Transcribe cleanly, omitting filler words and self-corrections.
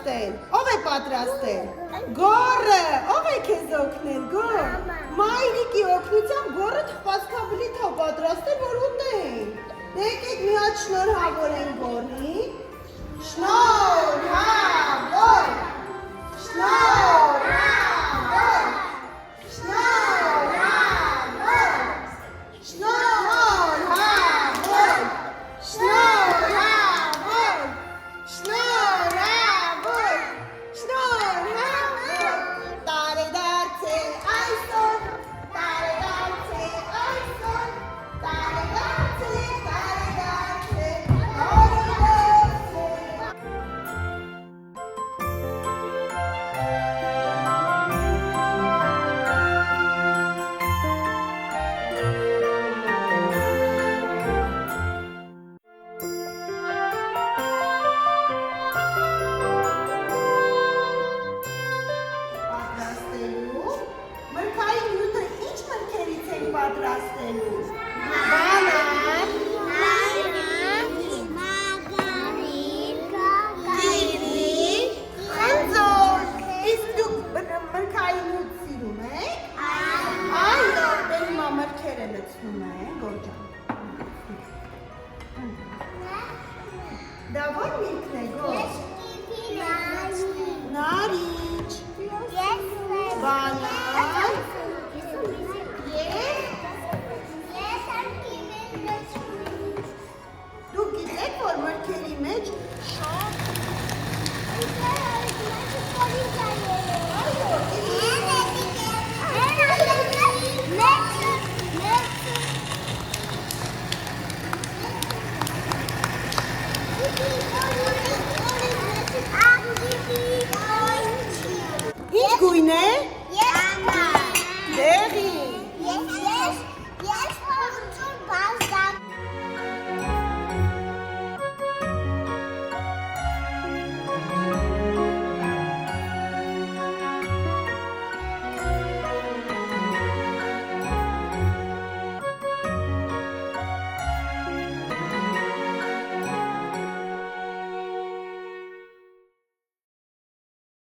պատրաստել։ Ով է պատրաստել։ Գոռը, ով է քեզ օգնել, գոռ։ Մայրիկի օգնությամբ գոռը թխվածքաբլիթ է պատրաստել, որ ուտենք։ Եկեք մի հատ շնորհավորենք գոռին։ Շնորհավոր։ Շնորհավոր։ Շնորհավոր։ Շնորհավոր։ Շնորհավոր։ Շնորհավոր։ Շնորհավոր։ Տարեդարձ է այսօր, տարեդարձ է այսօր, տարեդարձ է, տարեդարձ է, տարեդարձ է։ Պատրաստելու մրգային նյութը ինչ մրգերից ենք պատրաստելու։ Բանան, գիրի, խնձոր։ Իսկ դուք մրգային նյութ սիրում եք։ Այո, դե հիմա մրգերը լցնում ենք, Գորջան։ Դա ո՞ր միրգն է, Գորջ։ Նարիջ, բանան, դուք գիտեք, որ մրգերի մեջ շատ Let's go.